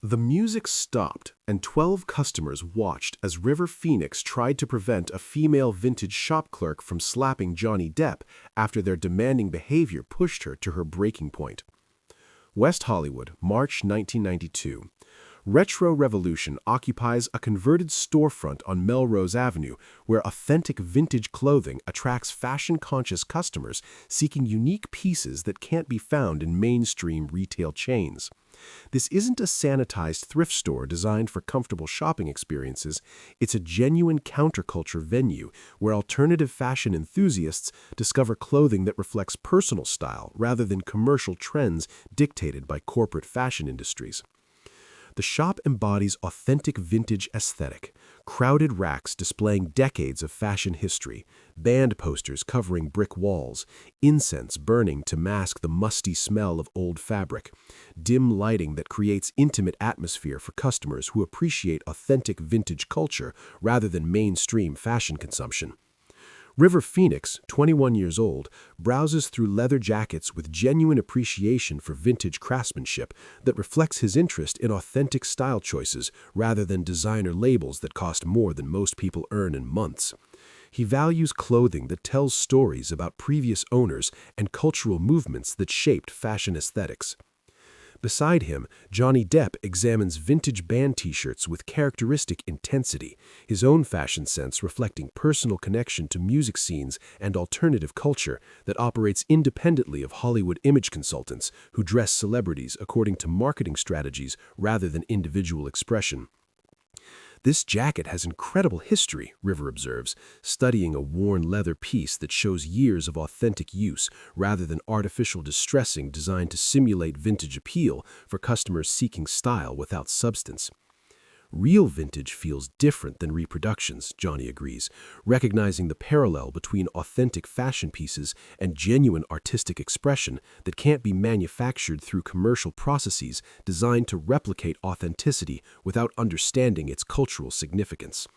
The music stopped, and 12 customers watched as River Phoenix tried to prevent a female vintage shop clerk from slapping Johnny Depp after their demanding behavior pushed her to her breaking point. West Hollywood, March 1992. Retro Revolution occupies a converted storefront on Melrose Avenue where authentic vintage clothing attracts fashion-conscious customers seeking unique pieces that can't be found in mainstream retail chains. This isn't a sanitized thrift store designed for comfortable shopping experiences. It's a genuine counterculture venue where alternative fashion enthusiasts discover clothing that reflects personal style rather than commercial trends dictated by corporate fashion industries. The shop embodies authentic vintage aesthetic, crowded racks displaying decades of fashion history, band posters covering brick walls, incense burning to mask the musty smell of old fabric, dim lighting that creates intimate atmosphere for customers who appreciate authentic vintage culture rather than mainstream fashion consumption. River Phoenix, 21 years old, browses through leather jackets with genuine appreciation for vintage craftsmanship that reflects his interest in authentic style choices rather than designer labels that cost more than most people earn in months. He values clothing that tells stories about previous owners and cultural movements that shaped fashion aesthetics. Beside him, Johnny Depp examines vintage band t-shirts with characteristic intensity, his own fashion sense reflecting personal connection to music scenes and alternative culture that operates independently of Hollywood image consultants who dress celebrities according to marketing strategies rather than individual expression. This jacket has incredible history, River observes, studying a worn leather piece that shows years of authentic use rather than artificial distressing designed to simulate vintage appeal for customers seeking style without substance. Real vintage feels different than reproductions, Johnny agrees, recognizing the parallel between authentic fashion pieces and genuine artistic expression that can't be manufactured through commercial processes designed to replicate authenticity without understanding its cultural significance.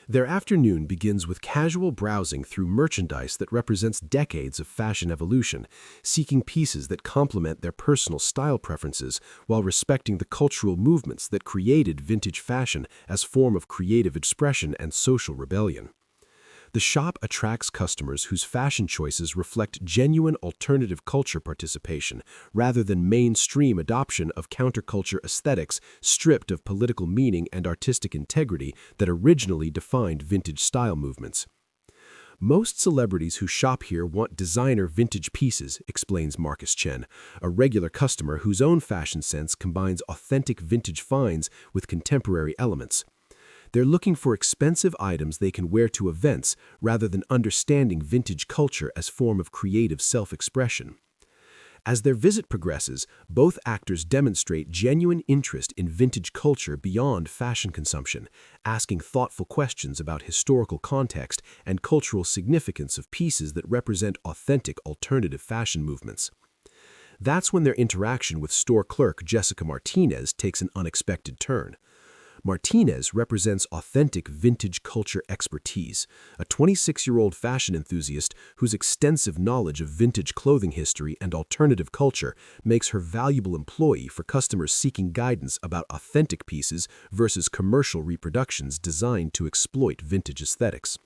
Their afternoon begins with casual browsing through merchandise that represents decades of fashion evolution, seeking pieces that complement their personal style preferences while respecting the cultural movements that created vintage fashion as form of creative expression and social rebellion. The shop attracts customers whose fashion choices reflect genuine alternative culture participation rather than mainstream adoption of counterculture aesthetics stripped of political meaning and artistic integrity that originally defined vintage style movements. Most celebrities who shop here want designer vintage pieces, explains Marcus Chen, a regular customer whose own fashion sense combines authentic vintage finds with contemporary elements. They're looking for expensive items they can wear to events rather than understanding vintage culture as form of creative self-expression. As their visit progresses, both actors demonstrate genuine interest in vintage culture beyond fashion consumption, asking thoughtful questions about historical context and cultural significance of pieces that represent authentic alternative fashion movements. That's when their interaction with store clerk Jessica Martinez takes an unexpected turn. Martinez represents authentic vintage culture expertise, a 26-year-old fashion enthusiast whose extensive knowledge of vintage clothing history and alternative culture makes her valuable employee for customers seeking guidance about authentic pieces versus commercial reproductions designed to exploit vintage aesthetics.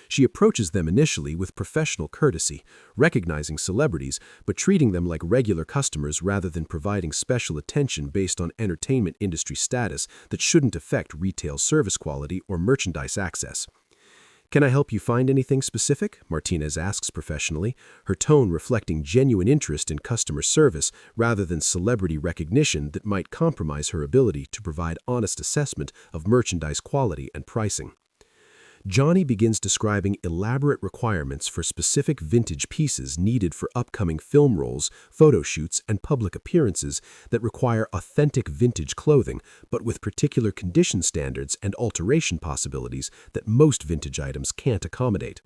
She approaches them initially with professional courtesy, recognizing celebrities but treating them like regular customers rather than providing special attention based on entertainment industry status that shouldn't affect retail service quality or merchandise access. "Can I help you find anything specific?" Martinez asks professionally, her tone reflecting genuine interest in customer service rather than celebrity recognition that might compromise her ability to provide honest assessment of merchandise quality and pricing. Johnny begins describing elaborate requirements for specific vintage pieces needed for upcoming film roles, photo shoots, and public appearances that require authentic vintage clothing, but with particular condition standards and alteration possibilities that most vintage items can't accommodate.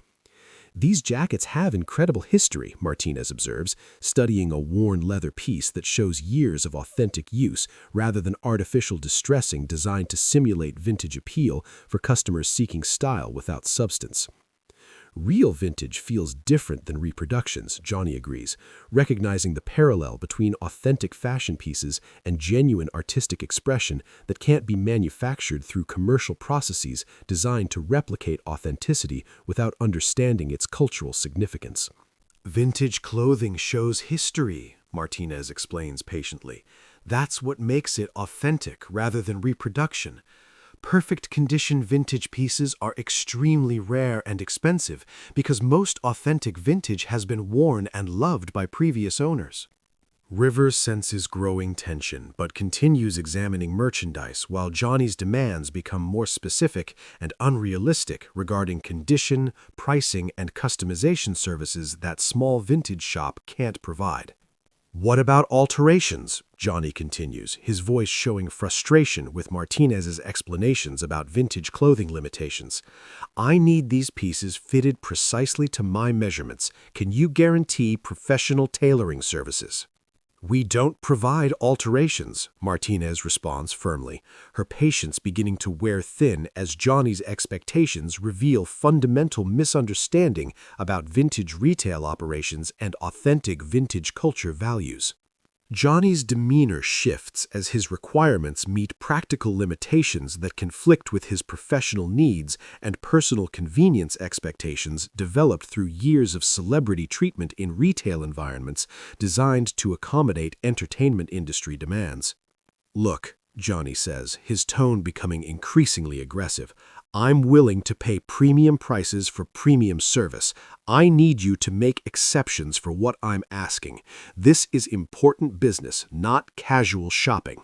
"These jackets have incredible history," Martinez observes, studying a worn leather piece that shows years of authentic use rather than artificial distressing designed to simulate vintage appeal for customers seeking style without substance. Real vintage feels different than reproductions, Johnny agrees, recognizing the parallel between authentic fashion pieces and genuine artistic expression that can't be manufactured through commercial processes designed to replicate authenticity without understanding its cultural significance. Vintage clothing shows history, Martinez explains patiently. That's what makes it authentic rather than reproduction. Perfect condition vintage pieces are extremely rare and expensive because most authentic vintage has been worn and loved by previous owners. River senses growing tension but continues examining merchandise while Johnny's demands become more specific and unrealistic regarding condition, pricing, and customization services that small vintage shop can't provide. "What about alterations?" Johnny continues, his voice showing frustration with Martinez's explanations about vintage clothing limitations. "I need these pieces fitted precisely to my measurements. Can you guarantee professional tailoring services?" "We don't provide alterations," Martinez responds firmly, her patience beginning to wear thin as Johnny's expectations reveal fundamental misunderstanding about vintage retail operations and authentic vintage culture values. Johnny's demeanor shifts as his requirements meet practical limitations that conflict with his professional needs and personal convenience expectations developed through years of celebrity treatment in retail environments designed to accommodate entertainment industry demands. "Look," Johnny says, his tone becoming increasingly aggressive, "I'm willing to pay premium prices for premium service. I need you to make exceptions for what I'm asking. This is important business, not casual shopping."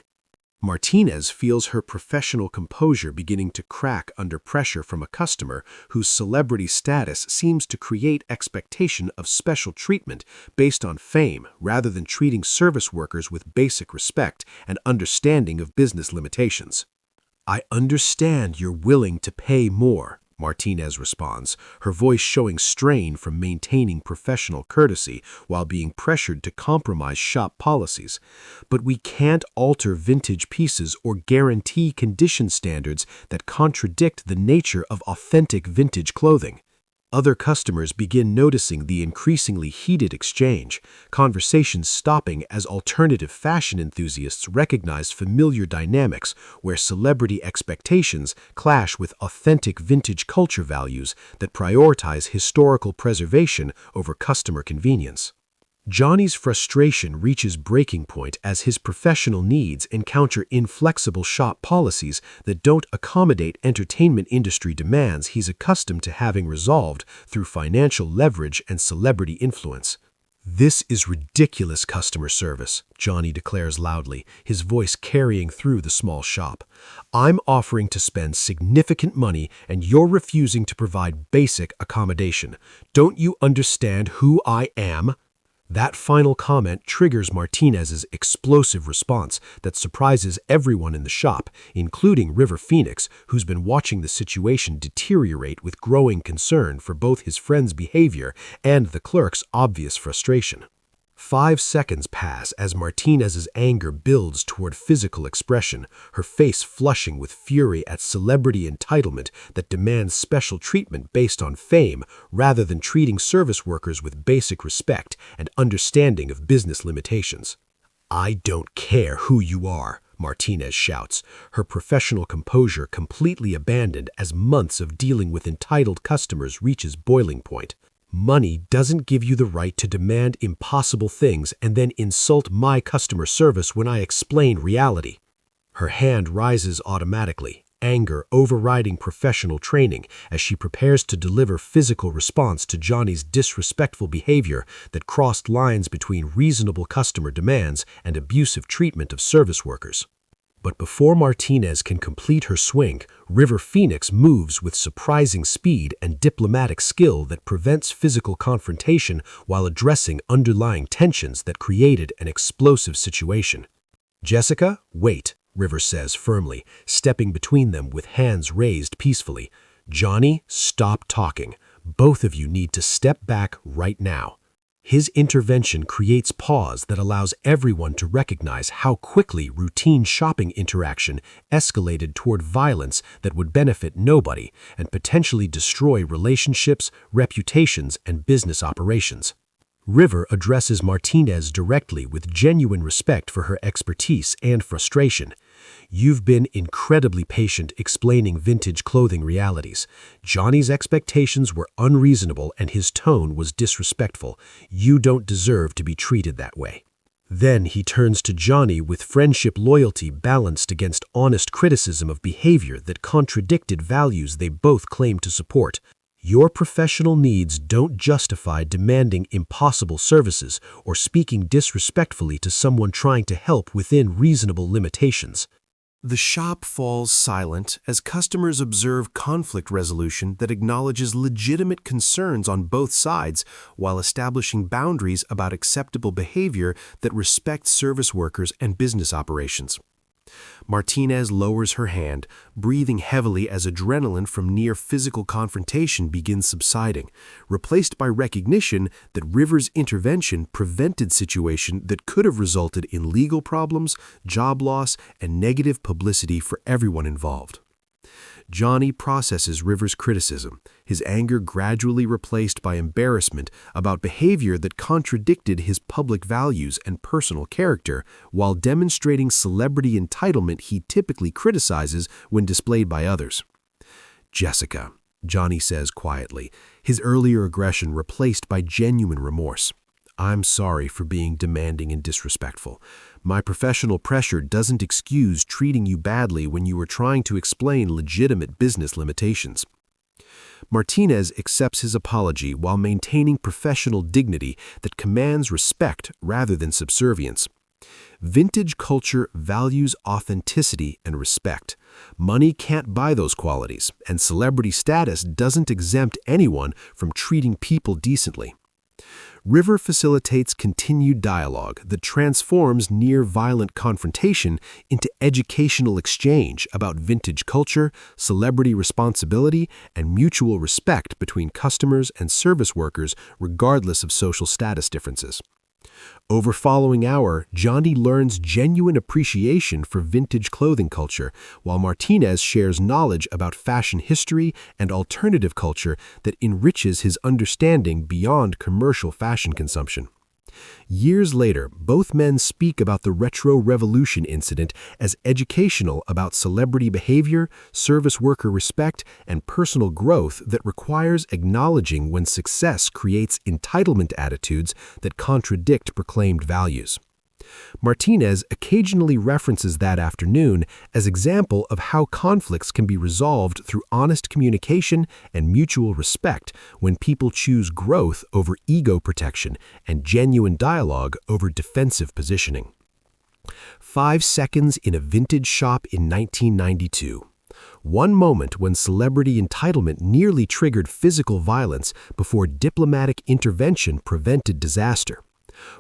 Martinez feels her professional composure beginning to crack under pressure from a customer whose celebrity status seems to create expectation of special treatment based on fame rather than treating service workers with basic respect and understanding of business limitations. "I understand you're willing to pay more," Martinez responds, her voice showing strain from maintaining professional courtesy while being pressured to compromise shop policies. "But we can't alter vintage pieces or guarantee condition standards that contradict the nature of authentic vintage clothing." Other customers begin noticing the increasingly heated exchange, conversations stopping as alternative fashion enthusiasts recognize familiar dynamics where celebrity expectations clash with authentic vintage culture values that prioritize historical preservation over customer convenience. Johnny's frustration reaches breaking point as his professional needs encounter inflexible shop policies that don't accommodate entertainment industry demands he's accustomed to having resolved through financial leverage and celebrity influence. "This is ridiculous customer service," Johnny declares loudly, his voice carrying through the small shop. "I'm offering to spend significant money and you're refusing to provide basic accommodation. Don't you understand who I am?" That final comment triggers Martinez's explosive response that surprises everyone in the shop, including River Phoenix, who's been watching the situation deteriorate with growing concern for both his friend's behavior and the clerk's obvious frustration. 5 seconds pass as Martinez's anger builds toward physical expression, her face flushing with fury at celebrity entitlement that demands special treatment based on fame rather than treating service workers with basic respect and understanding of business limitations. "I don't care who you are," Martinez shouts, her professional composure completely abandoned as months of dealing with entitled customers reaches boiling point. "Money doesn't give you the right to demand impossible things and then insult my customer service when I explain reality." Her hand rises automatically, anger overriding professional training as she prepares to deliver physical response to Johnny's disrespectful behavior that crossed lines between reasonable customer demands and abusive treatment of service workers. But before Martinez can complete her swing, River Phoenix moves with surprising speed and diplomatic skill that prevents physical confrontation while addressing underlying tensions that created an explosive situation. "Jessica, wait," River says firmly, stepping between them with hands raised peacefully. "Johnny, stop talking. Both of you need to step back right now." His intervention creates pause that allows everyone to recognize how quickly routine shopping interaction escalated toward violence that would benefit nobody and potentially destroy relationships, reputations, and business operations. River addresses Martinez directly with genuine respect for her expertise and frustration. "You've been incredibly patient explaining vintage clothing realities. Johnny's expectations were unreasonable and his tone was disrespectful. You don't deserve to be treated that way." Then he turns to Johnny with friendship loyalty balanced against honest criticism of behavior that contradicted values they both claim to support. "Your professional needs don't justify demanding impossible services or speaking disrespectfully to someone trying to help within reasonable limitations." The shop falls silent as customers observe conflict resolution that acknowledges legitimate concerns on both sides while establishing boundaries about acceptable behavior that respect service workers and business operations. Martinez lowers her hand, breathing heavily as adrenaline from near physical confrontation begins subsiding, replaced by recognition that River's intervention prevented situation that could have resulted in legal problems, job loss, and negative publicity for everyone involved. Johnny processes River's criticism, his anger gradually replaced by embarrassment about behavior that contradicted his public values and personal character, while demonstrating celebrity entitlement he typically criticizes when displayed by others. "Jessica," Johnny says quietly, his earlier aggression replaced by genuine remorse. "I'm sorry for being demanding and disrespectful. My professional pressure doesn't excuse treating you badly when you were trying to explain legitimate business limitations." Martinez accepts his apology while maintaining professional dignity that commands respect rather than subservience. Vintage culture values authenticity and respect. Money can't buy those qualities, and celebrity status doesn't exempt anyone from treating people decently. River facilitates continued dialogue that transforms near-violent confrontation into educational exchange about vintage culture, celebrity responsibility, and mutual respect between customers and service workers regardless of social status differences. Over following hour, Johnny learns genuine appreciation for vintage clothing culture, while Martinez shares knowledge about fashion history and alternative culture that enriches his understanding beyond commercial fashion consumption. Years later, both men speak about the Retro Revolution incident as educational about celebrity behavior, service worker respect, and personal growth that requires acknowledging when success creates entitlement attitudes that contradict proclaimed values. Martinez occasionally references that afternoon as example of how conflicts can be resolved through honest communication and mutual respect when people choose growth over ego protection and genuine dialogue over defensive positioning. 5 seconds in a vintage shop in 1992. One moment when celebrity entitlement nearly triggered physical violence before diplomatic intervention prevented disaster.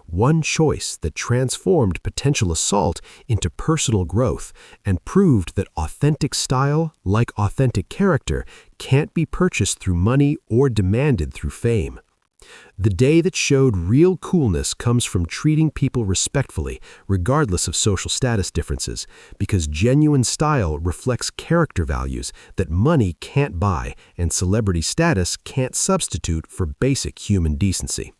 One choice that transformed potential assault into personal growth and proved that authentic style, like authentic character, can't be purchased through money or demanded through fame. The day that showed real coolness comes from treating people respectfully, regardless of social status differences, because genuine style reflects character values that money can't buy and celebrity status can't substitute for basic human decency.